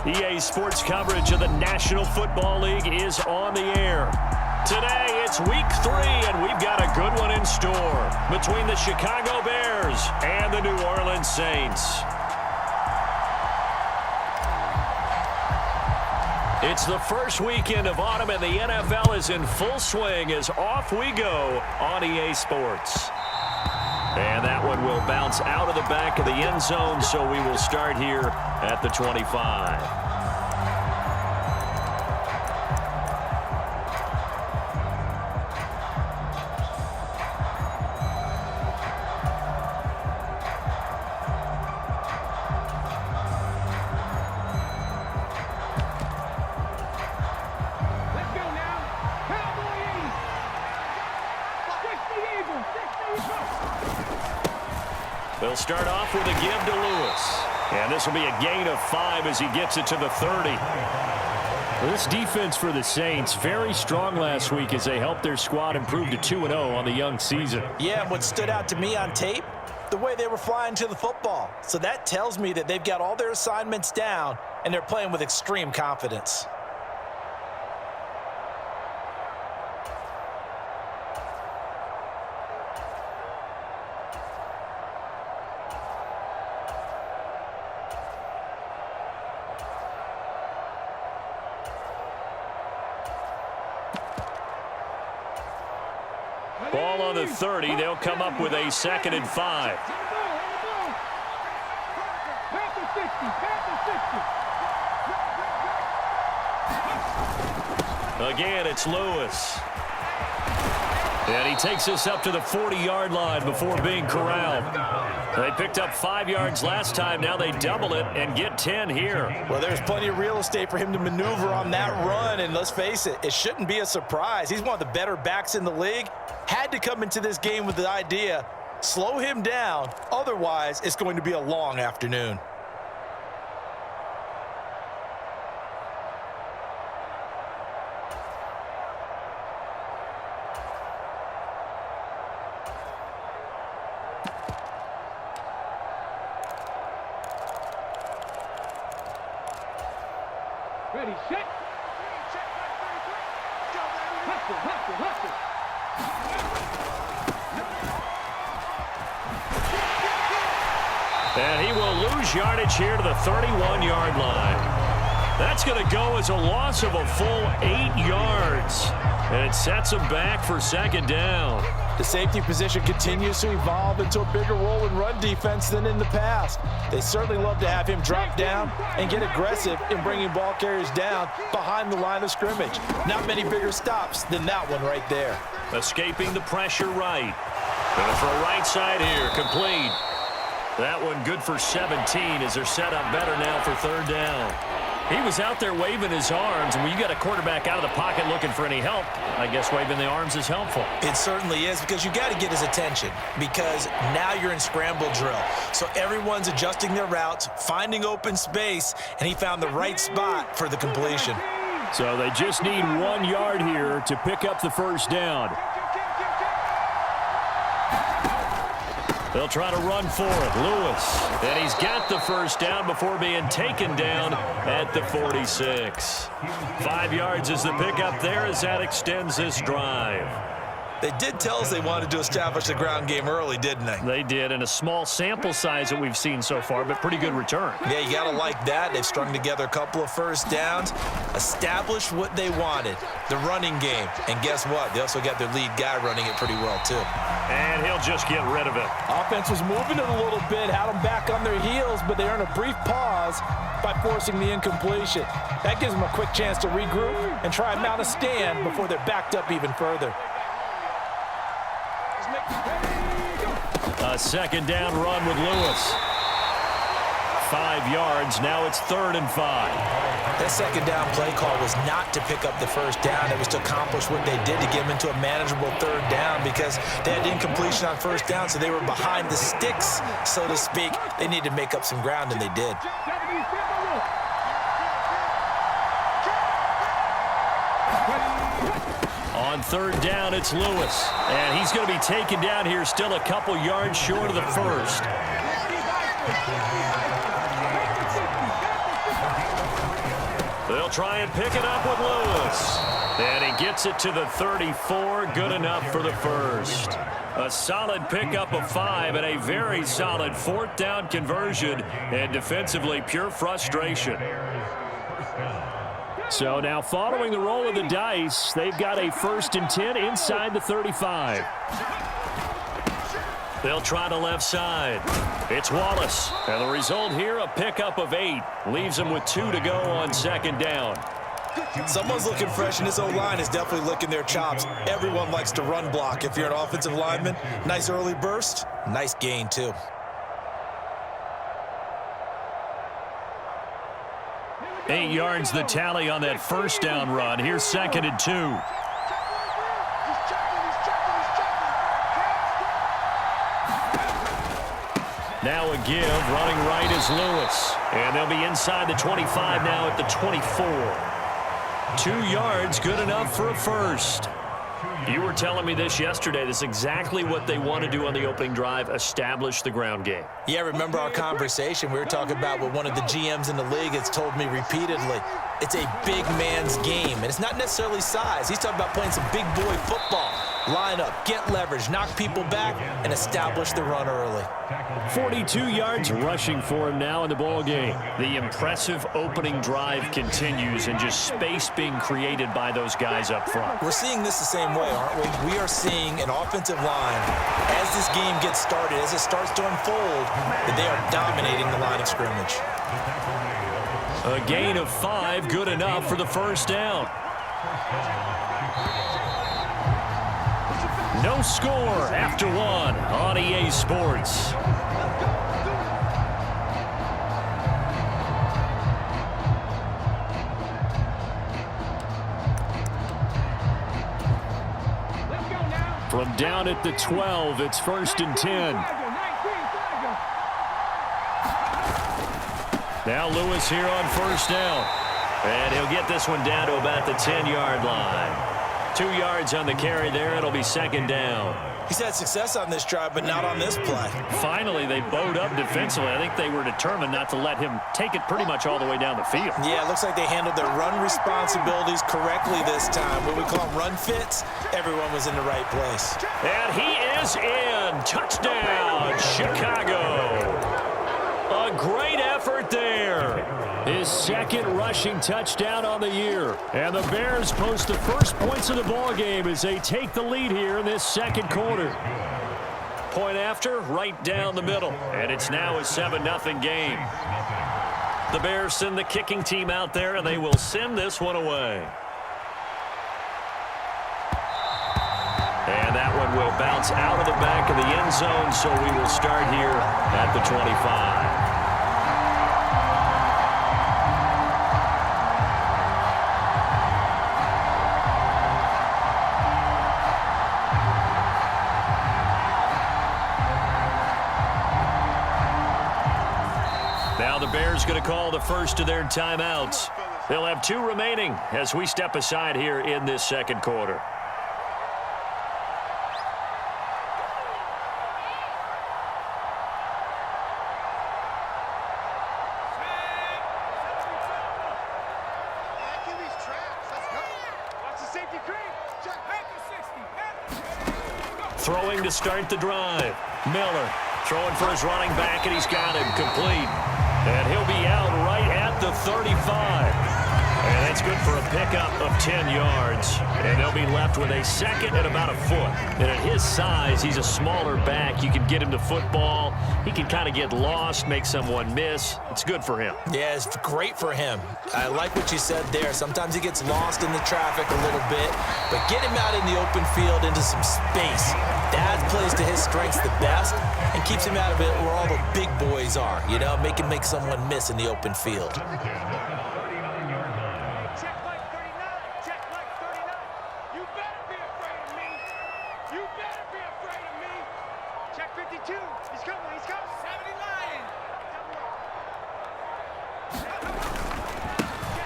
EA Sports coverage of the National Football League is on the air. Today, it's Week 3, and we've got a good one in store between the Chicago Bears and the New Orleans Saints. It's the first weekend of autumn, and the NFL is in full swing as off we go on EA Sports. And that one will bounce out of the back of the end zone, so we will start here at the 25. They'll start off with a give to Lewis. And this will be a gain of 5 as he gets it to the 30. Well, this defense for the Saints, very strong last week as they helped their squad improve to 2-0 on the young season. Yeah, and what stood out to me on tape, the way they were flying to the football. So that tells me that they've got all their assignments down, and they're playing with extreme confidence. Ball on the 30. They'll come up with a 2nd and 5. Again, it's Lewis. And he takes us up to the 40-yard line before being corralled. They picked up 5 yards last time. Now they double it and get 10 here. Well, there's plenty of real estate for him to maneuver on that run. And let's face it, it shouldn't be a surprise. He's one of the better backs in the league. Had to come into this game with the idea, slow him down. Otherwise, it's going to be a long afternoon. Ready, set. Hustle. And he will lose yardage here to the 31-yard line. That's going to go as a loss of a full 8 yards. And it sets him back for 2nd down. The safety position continues to evolve into a bigger role in run defense than in the past. They certainly love to have him drop down and get aggressive in bringing ball carriers down behind the line of scrimmage. Not many bigger stops than that one right there. Escaping the pressure right. Going to throw right side here, complete. That one good for 17 as they're set up better now for 3rd down. He was out there waving his arms, and when you got a quarterback out of the pocket looking for any help, I guess waving the arms is helpful. It certainly is, because you got to get his attention, because now you're in scramble drill. So everyone's adjusting their routes, finding open space, and he found the right spot for the completion. So they just need 1 yard here to pick up the 1st down. They'll try to run for it. Lewis. And he's got the 1st down before being taken down at the 46. 5 yards is the pickup there as that extends this drive. They did tell us they wanted to establish the ground game early, didn't they? They did, and a small sample size that we've seen so far, but pretty good return. Yeah, you got to like that. They've strung together a couple of 1st downs, established what they wanted, the running game. And guess what? They also got their lead guy running it pretty well, too. And he'll just get rid of it. Offense was moving it a little bit, had them back on their heels, but they earned a brief pause by forcing the incompletion. That gives them a quick chance to regroup and try and mount a stand before they're backed up even further. A 2nd down run with Lewis. 5 yards. Now it's 3rd and 5. That 2nd down play call was not to pick up the 1st down. It was to accomplish what they did to get them into a manageable 3rd down, because they had incompletion on 1st down, so they were behind the sticks, so to speak. They needed to make up some ground, and they did. On 3rd down, it's Lewis. And he's going to be taken down here, still a couple yards short of the 1st. They'll try and pick it up with Lewis. And he gets it to the 34. Good enough for the first. A solid pickup of 5 and a very solid 4th down conversion. And defensively, pure frustration. So now following the roll of the dice, they've got a 1st and 10 inside the 35. They'll try the left side. It's Wallace. And the result here, a pickup of 8. Leaves them with 2 to go on 2nd down. Someone's looking fresh, and this O-line is definitely licking their chops. Everyone likes to run block. If you're an offensive lineman, nice early burst, nice gain too. Eight yards the tally on that 1st down run. Here's 2nd and 2. Now a give. Running right is Lewis. And they'll be inside the 25 now at the 24. 2 yards, good enough for a first. You were telling me this yesterday. This is exactly what they want to do on the opening drive, establish the ground game. Yeah, remember our conversation? We were talking about what one of the GMs in the league has told me repeatedly. It's a big man's game, and it's not necessarily size. He's talking about playing some big boy football. Line up, get leverage, knock people back, and establish the run early. 42 yards rushing for him now in the ball game. The impressive opening drive continues, and just space being created by those guys up front. We're seeing this the same way, aren't we? We are seeing an offensive line, as this game gets started, as it starts to unfold, that they are dominating the line of scrimmage. A gain of 5, good enough for the 1st down. No score after 1 on EA Sports. From down at the 12, it's 1st and 10. Now Lewis here on 1st down. And he'll get this one down to about the 10-yard line. 2 yards on the carry there. It'll be 2nd down. He's had success on this drive, but not on this play. Finally, they bowed up defensively. I think they were determined not to let him take it pretty much all the way down the field. Yeah, it looks like they handled their run responsibilities correctly this time. What we call them run fits, everyone was in the right place. And he is in. Touchdown, Chicago. A great effort there. His 2nd rushing touchdown on the year. And the Bears post the first points of the ball game as they take the lead here in this 2nd quarter. Point after, right down the middle. And it's now a 7-0 game. The Bears send the kicking team out there, and they will send this one away. And that one will bounce out of the back of the end zone, so we will start here at the 25. Now the Bears going to call the first of their timeouts. They'll have 2 remaining as we step aside here in this 2nd quarter. Throwing to start the drive. Miller throwing for his running back, and he's got him complete. And he'll be out right at the 35. And that's good for a pickup of 10 yards. And they'll be left with a 2nd and about a foot. And at his size, he's a smaller back. You can get him to football. He can kind of get lost, make someone miss. It's good for him. Yeah, it's great for him. I like what you said there. Sometimes he gets lost in the traffic a little bit. But get him out in the open field into some space. That plays to his strengths the best and keeps him out of it where all the big boys are. You know, make someone miss in the open field.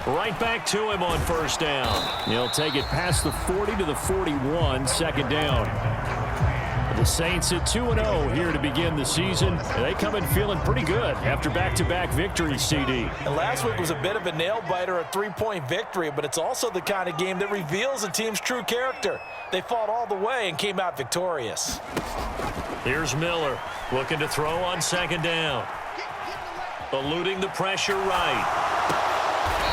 Right back to him on 1st down. He'll take it past the 40 to the 41, 2nd down. The Saints at 2-0 here to begin the season. They come in feeling pretty good after back-to-back victories, CD. And last week was a bit of a nail-biter, a three-point victory, but it's also the kind of game that reveals a team's true character. They fought all the way and came out victorious. Here's Miller looking to throw on second down. Eluding the pressure right.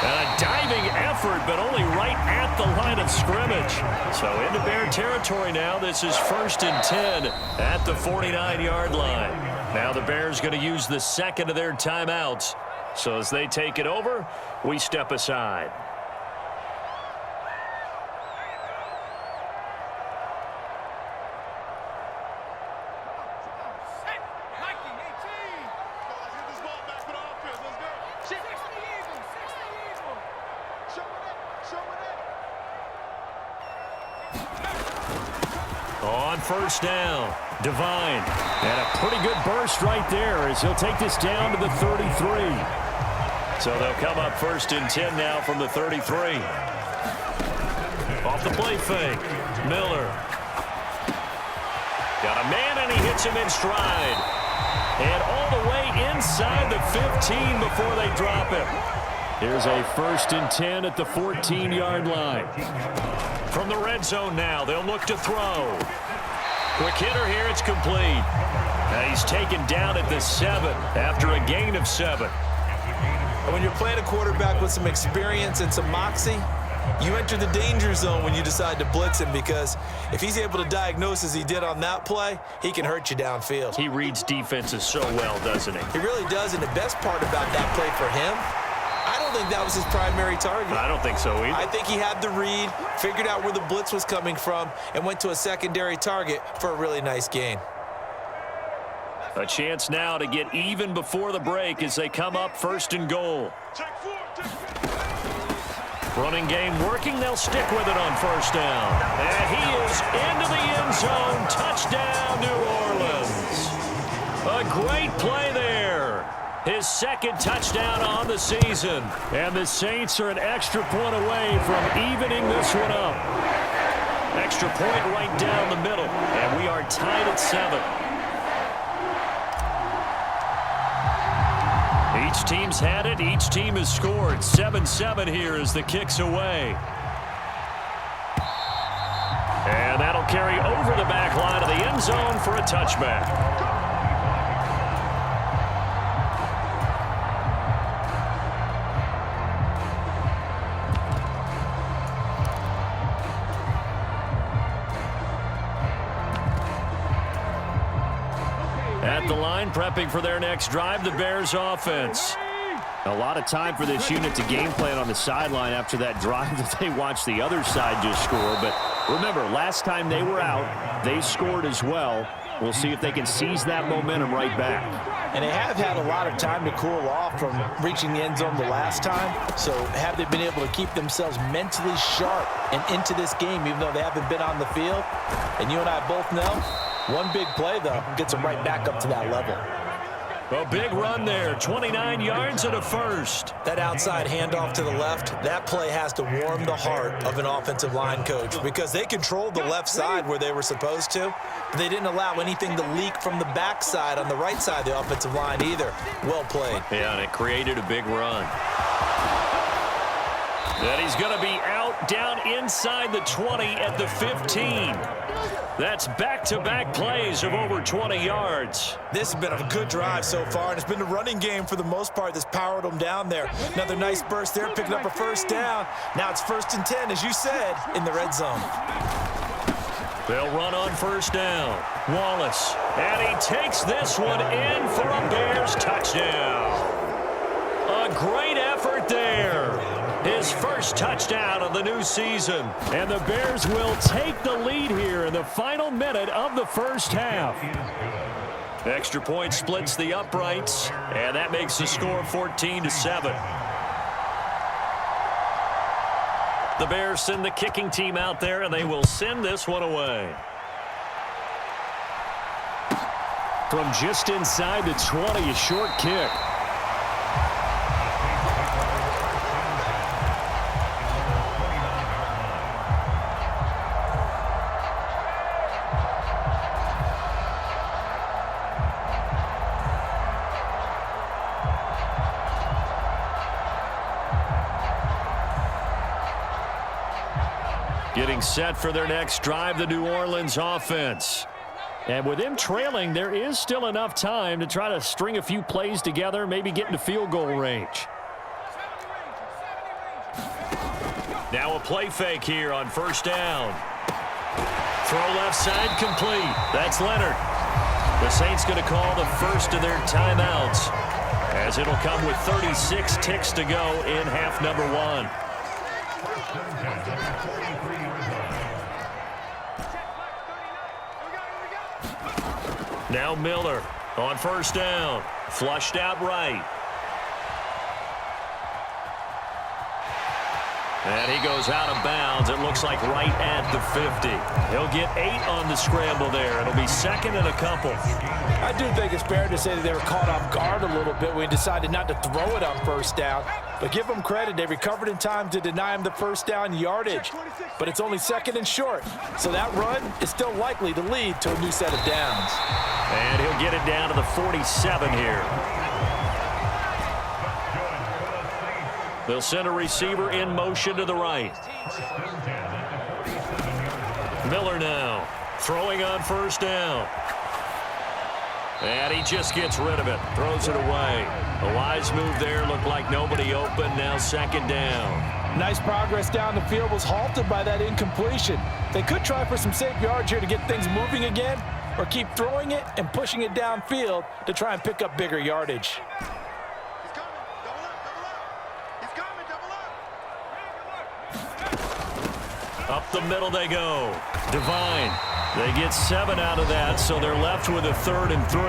And a diving effort, but only right at the line of scrimmage. So into Bear territory now. This is 1st and 10 at the 49-yard line. Now the Bears going to use the second of their timeouts. So as they take it over, we step aside. On first down, Devine. And a pretty good burst right there as he'll take this down to the 33. So they'll come up 1st and 10 now from the 33. Off the play fake, Miller. Got a man and he hits him in stride. And all the way inside the 15 before they drop him. Here's a 1st and 10 at the 14-yard line. From the red zone now, they'll look to throw. Quick hitter here, it's complete. Now he's taken down at the 7 after a gain of 7. And when you're playing a quarterback with some experience and some moxie, you enter the danger zone when you decide to blitz him, because if he's able to diagnose as he did on that play, he can hurt you downfield. He reads defenses so well, doesn't he? He really does, and the best part about that play for him, I don't think that was his primary target. I don't think so either. I think he had the read, figured out where the blitz was coming from, and went to a secondary target for a really nice gain. A chance now to get even before the break as they come up 1st and goal. Running game working. They'll stick with it on 1st down. And he is into the end zone. Touchdown, New Orleans. A great play there. His 2nd touchdown on the season. And the Saints are an extra point away from evening this one up. Extra point right down the middle. And we are tied at 7. Each team's had it. Each team has scored. 7-7 here as the kick's away. And that'll carry over the back line of the end zone for a touchback. At the line, prepping for their next drive, the Bears offense. A lot of time for this unit to game plan on the sideline after that drive that they watched the other side just score. But remember, last time they were out, they scored as well. We'll see if they can seize that momentum right back. And they have had a lot of time to cool off from reaching the end zone the last time. So have they been able to keep themselves mentally sharp and into this game, even though they haven't been on the field? And you and I both know, one big play, though, gets them right back up to that level. A big run there, 29 yards and a first. That outside handoff to the left, that play has to warm the heart of an offensive line coach, because they controlled the left side where they were supposed to. But they didn't allow anything to leak from the backside on the right side of the offensive line either. Well played. Yeah, and it created a big run. Then he's going to be out down inside the 20 at the 15. That's back-to-back plays of over 20 yards. This has been a good drive so far, and it's been the running game for the most part that's powered them down there. Another nice burst there, picking up a 1st down. Now it's 1st and 10, as you said, in the red zone. They'll run on 1st down. Wallace, and he takes this one in for a Bears touchdown. A great effort there. His first touchdown of the new season. And the Bears will take the lead here in the final minute of the first half. Extra point splits the uprights, and that makes the score 14-7. The Bears send the kicking team out there, and they will send this one away. From just inside the 20, a short kick. Getting set for their next drive, the New Orleans offense. And with them trailing, there is still enough time to try to string a few plays together, maybe get into field goal range. Now a play fake here on first down. Throw left side complete. That's Leonard. The Saints going to call the first of their timeouts, as it'll come with 36 ticks to go in half number one. Now Miller on first down. Flushed out right. And he goes out of bounds. It looks like right at the 50. He'll get 8 on the scramble there. It'll be second and a couple. I do think it's fair to say that they were caught off guard a little bit when he decided not to throw it on first down. But give them credit. They recovered in time to deny him the first down yardage. But it's only second and short. So that run is still likely to lead to a new set of downs. And he'll get it down to the 47 here. They'll send a receiver in motion to the right. Miller now throwing on first down. And he just gets rid of it. Throws it away. A wise move there. Looked like nobody open. Now second down. Nice progress down the field was halted by that incompletion. They could try for some safe yards here to get things moving again, or keep throwing it and pushing it downfield to try and pick up bigger yardage. Up the middle they go. Devine. They get 7 out of that, so they're left with a 3rd and 3.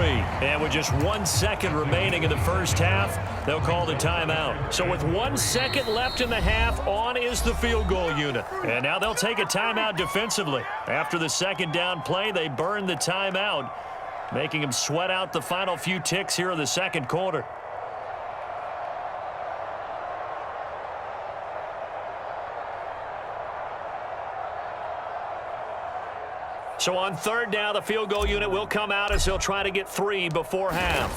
And with just 1 second remaining in the first half, they'll call the timeout. So with 1 second left in the half, on is the field goal unit. And now they'll take a timeout defensively. After the second down play, they burn the timeout, making them sweat out the final few ticks here in the second quarter. So on third down, the field goal unit will come out as they'll try to get 3 before half.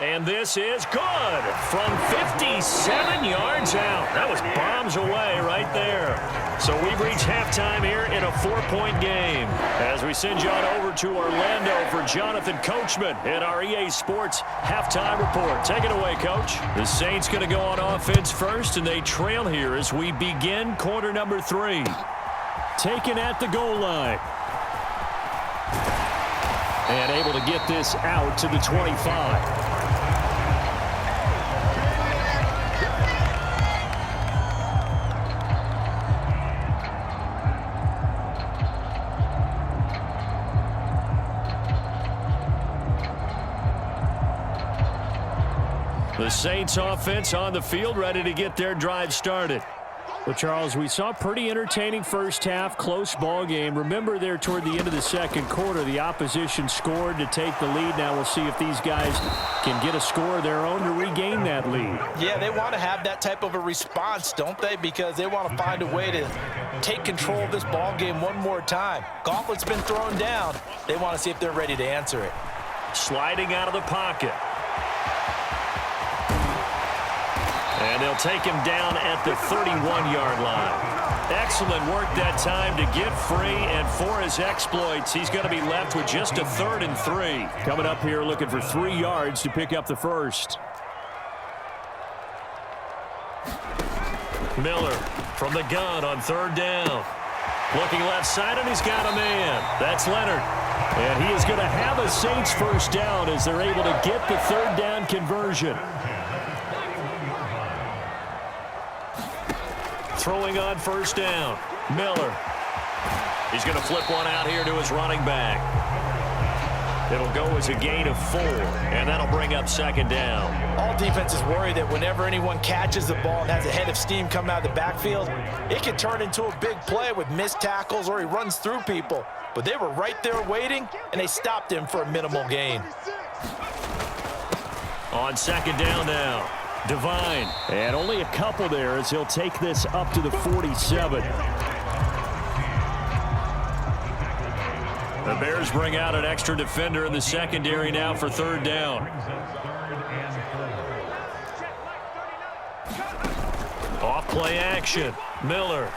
And this is good from 57 yards out. That was bombs away right there. So we've reached halftime here in a 4-point game, as we send you on over to Orlando for Jonathan Coachman in our EA Sports halftime report. Take it away, Coach. The Saints going to go on offense first, and they trail here as we begin quarter number 3. Taken at the goal line. And able to get this out to the 25. The Saints offense on the field, ready to get their drive started. Well, Charles, we saw a pretty entertaining first half, close ball game. Remember there toward the end of the second quarter, the opposition scored to take the lead. Now we'll see if these guys can get a score of their own to regain that lead. Yeah, they want to have that type of a response, don't they? Because they want to find a way to take control of this ball game one more time. Gauntlet's been thrown down. They want to see if they're ready to answer it. Sliding out of the pocket. And they'll take him down at the 31-yard line. Excellent work that time to get free, and for his exploits, he's going to be left with just a 3rd and 3. Coming up here looking for 3 yards to pick up the first. Miller from the gun on third down. Looking left side, and he's got a man. That's Leonard. And he is going to have a Saints first down as they're able to get the 3rd down conversion. Throwing on first down. Miller. He's going to flip one out here to his running back. It'll go as a gain of 4, and that'll bring up second down. All defenses worry that whenever anyone catches the ball and has a head of steam coming out of the backfield, it can turn into a big play with missed tackles or he runs through people. But they were right there waiting, and they stopped him for a minimal gain. On second down now. Devine. And only a couple there as he'll take this up to the 47. The Bears bring out an extra defender in the secondary now for third down. Off play action. Miller.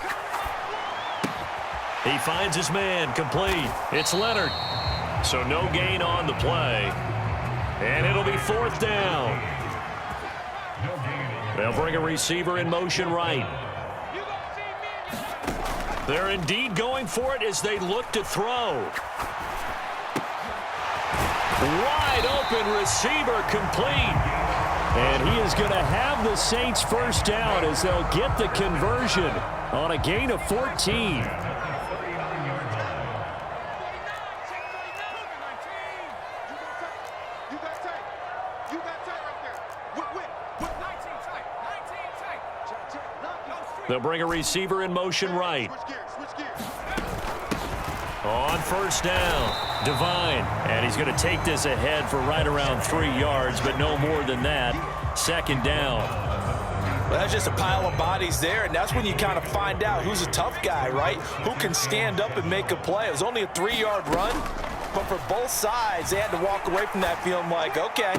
He finds his man, complete. It's Leonard. So no gain on the play. And it'll be 4th down. They'll bring a receiver in motion right. They're indeed going for it as they look to throw. Wide open receiver, complete. And he is going to have the Saints first down as they'll get the conversion on a gain of 14. They'll bring a receiver in motion right. On 1st down, Devine. And he's going to take this ahead for right around 3 yards, but no more than that. 2nd down. Well, that's just a pile of bodies there, and that's when you kind of find out who's a tough guy, right? Who can stand up and make a play. It was only a 3-yard run, but for both sides, they had to walk away from that feeling like, okay,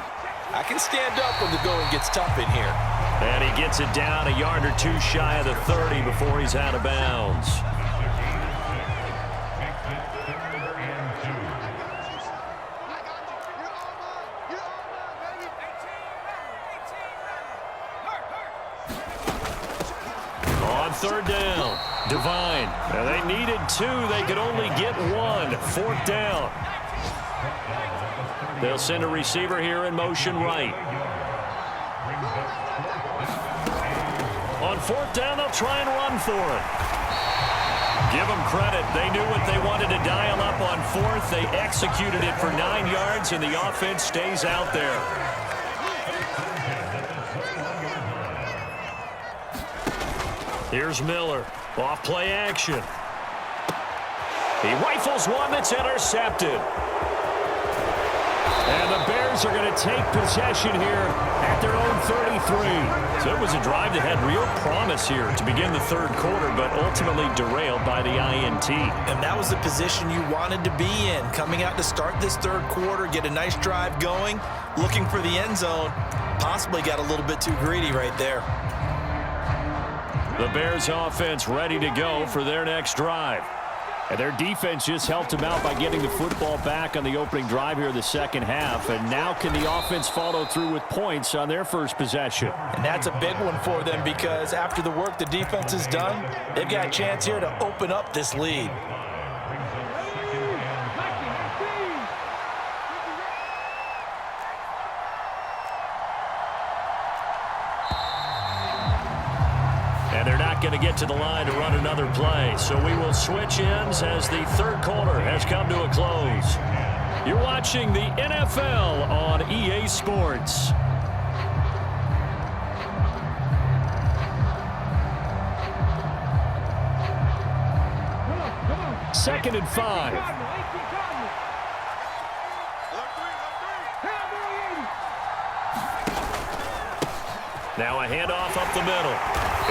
I can stand up when the going gets tough in here. And he gets it down a yard or two shy of the 30 before he's out of bounds. On 3rd down, Devine. Now they needed 2. They could only get 1. 4th down. They'll send a receiver here in motion right. On 4th down, they'll try and run for it. Give them credit. They knew what they wanted to dial up on 4th. They executed it for 9 yards, and the offense stays out there. Here's Miller. Off play action. He rifles one that's intercepted. And the Bears are going to take possession here at their own 33. So it was a drive that had real promise here to begin the 3rd quarter, but ultimately derailed by the INT. And that was the position you wanted to be in. Coming out to start this 3rd quarter, get a nice drive going, looking for the end zone. Possibly got a little bit too greedy right there. The Bears offense ready to go for their next drive. And their defense just helped them out by getting the football back on the opening drive here in the 2nd half. And now can the offense follow through with points on their first possession? And that's a big one for them because after the work the defense has done, they've got a chance here to open up this lead. And they're not going to get to the line to run another play. So we will switch ends as the 3rd quarter has come to a close. You're watching the NFL on EA Sports. Second and 5. Now a handoff up the middle.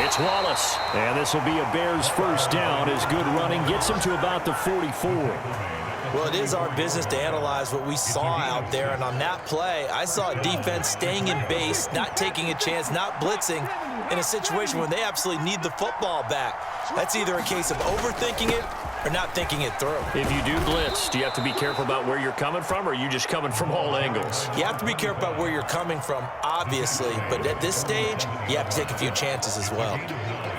It's Wallace. And this will be a Bears first down as good running gets him to about the 44. Well, it is our business to analyze what we saw out there, and on that play, I saw a defense staying in base, not taking a chance, not blitzing in a situation where they absolutely need the football back. That's either a case of overthinking it or not thinking it through. If you do blitz, do you have to be careful about where you're coming from, or are you just coming from all angles? You have to be careful about where you're coming from, obviously, but at this stage, you have to take a few chances as well.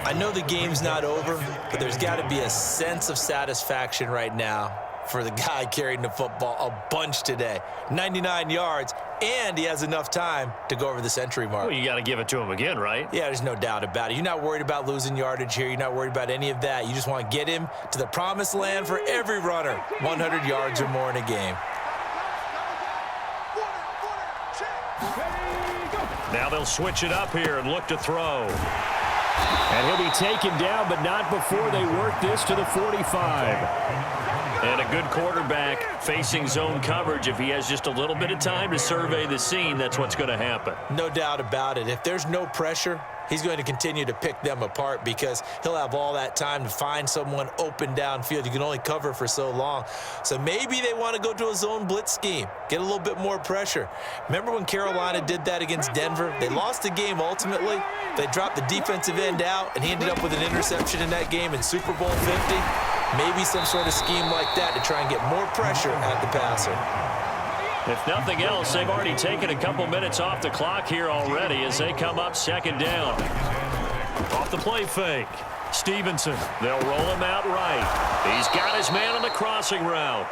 I know the game's not over, but there's got to be a sense of satisfaction right now for the guy carrying the football a bunch today. 99 yards, and he has enough time to go over the century mark. Well, you got to give it to him again, right? Yeah, there's no doubt about it. You're not worried about losing yardage here. You're not worried about any of that. You just want to get him to the promised land for every runner, 100 yards or more in a game. Now they'll switch it up here and look to throw. And he'll be taken down, but not before they work this to the 45. And a good quarterback facing zone coverage. If he has just a little bit of time to survey the scene, that's what's going to happen. No doubt about it. If there's no pressure, he's going to continue to pick them apart because he'll have all that time to find someone open downfield. You can only cover for so long. So maybe they want to go to a zone blitz scheme, get a little bit more pressure. Remember when Carolina did that against Denver? They lost the game ultimately. They dropped the defensive end out, and he ended up with an interception in that game in Super Bowl 50. Maybe some sort of scheme like that to try and get more pressure at the passer. If nothing else, they've already taken a couple minutes off the clock here already as they come up second down. Off the play fake. Stevenson, they'll roll him out right. He's got his man on the crossing route.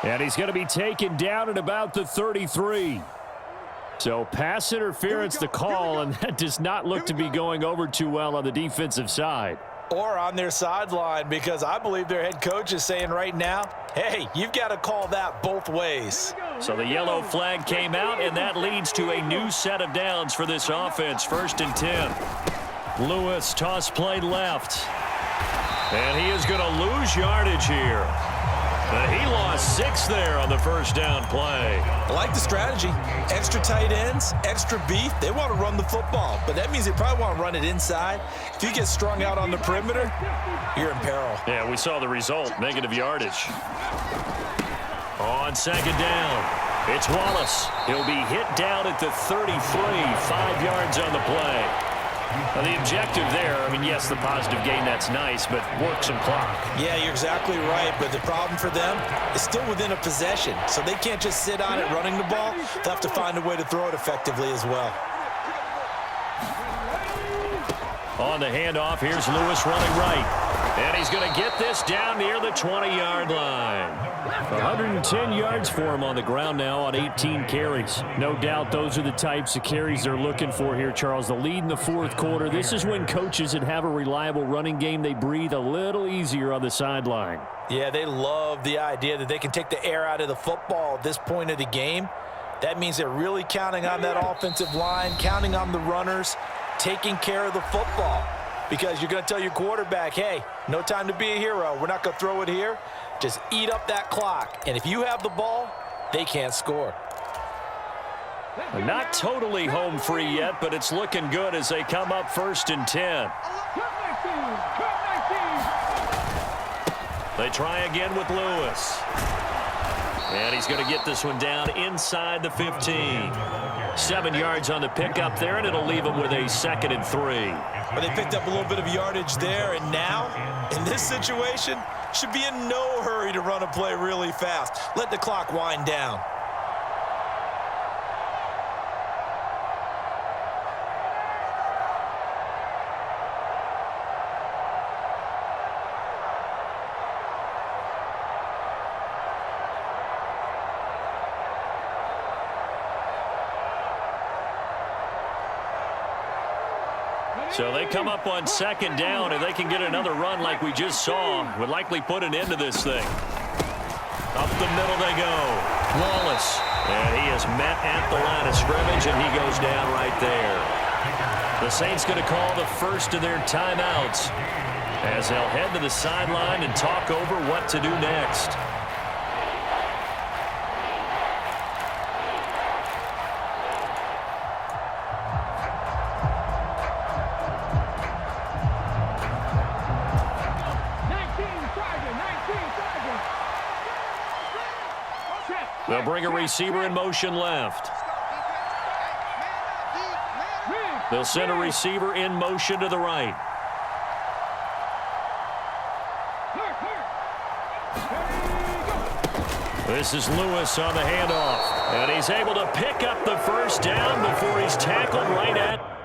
And he's going to be taken down at about the 33. So pass interference the call, and that does not look to be going over too well on the defensive side. Or on their sideline, because I believe their head coach is saying right now, hey, you've got to call that both ways. So the yellow flag came out, and that leads to a new set of downs for this offense. 1st and 10. Lewis, toss play left. And he is going to lose yardage here. He lost 6 there on the first down play. I like the strategy. Extra tight ends, extra beef. They want to run the football, but that means they probably want to run it inside. If you get strung out on the perimeter, you're in peril. Yeah, we saw the result, negative yardage. On second down, it's Wallace. He'll be hit down at the 33, 5 yards on the play. Now, the objective there, I mean, yes, the positive gain, that's nice, but work some clock. Yeah, you're exactly right, but the problem for them is still within a possession, so they can't just sit on it running the ball. They'll have to find a way to throw it effectively as well. On the handoff, here's Lewis running right. And he's going to get this down near the 20-yard line. 110 yards for him on the ground now on 18 carries. No doubt those are the types of carries they're looking for here, Charles. The lead in the fourth quarter. This is when coaches that have a reliable running game, they breathe a little easier on the sideline. Yeah, they love the idea that they can take the air out of the football at this point of the game. That means they're really counting on that offensive line, counting on the runners, taking care of the football. Because you're going to tell your quarterback, hey, no time to be a hero. We're not going to throw it here. Just eat up that clock. And if you have the ball, they can't score. Not totally home free yet, but it's looking good as they come up 1st and 10. They try again with Lewis. And he's going to get this one down inside the 15. 7 yards on the pickup there, and it'll leave him with a 2nd and 3. Well, they picked up a little bit of yardage there, and now, in this situation, should be in no hurry to run a play really fast. Let the clock wind down. So they come up on 2nd down, and they can get another run like we just saw. Would likely put an end to this thing. Up the middle they go. Wallace. And he is met at the line of scrimmage, and he goes down right there. The Saints going to call the first of their timeouts as they'll head to the sideline and talk over what to do next. They'll bring a receiver in motion left. They'll send a receiver in motion to the right. This is Lewis on the handoff. And he's able to pick up the first down before he's tackled right at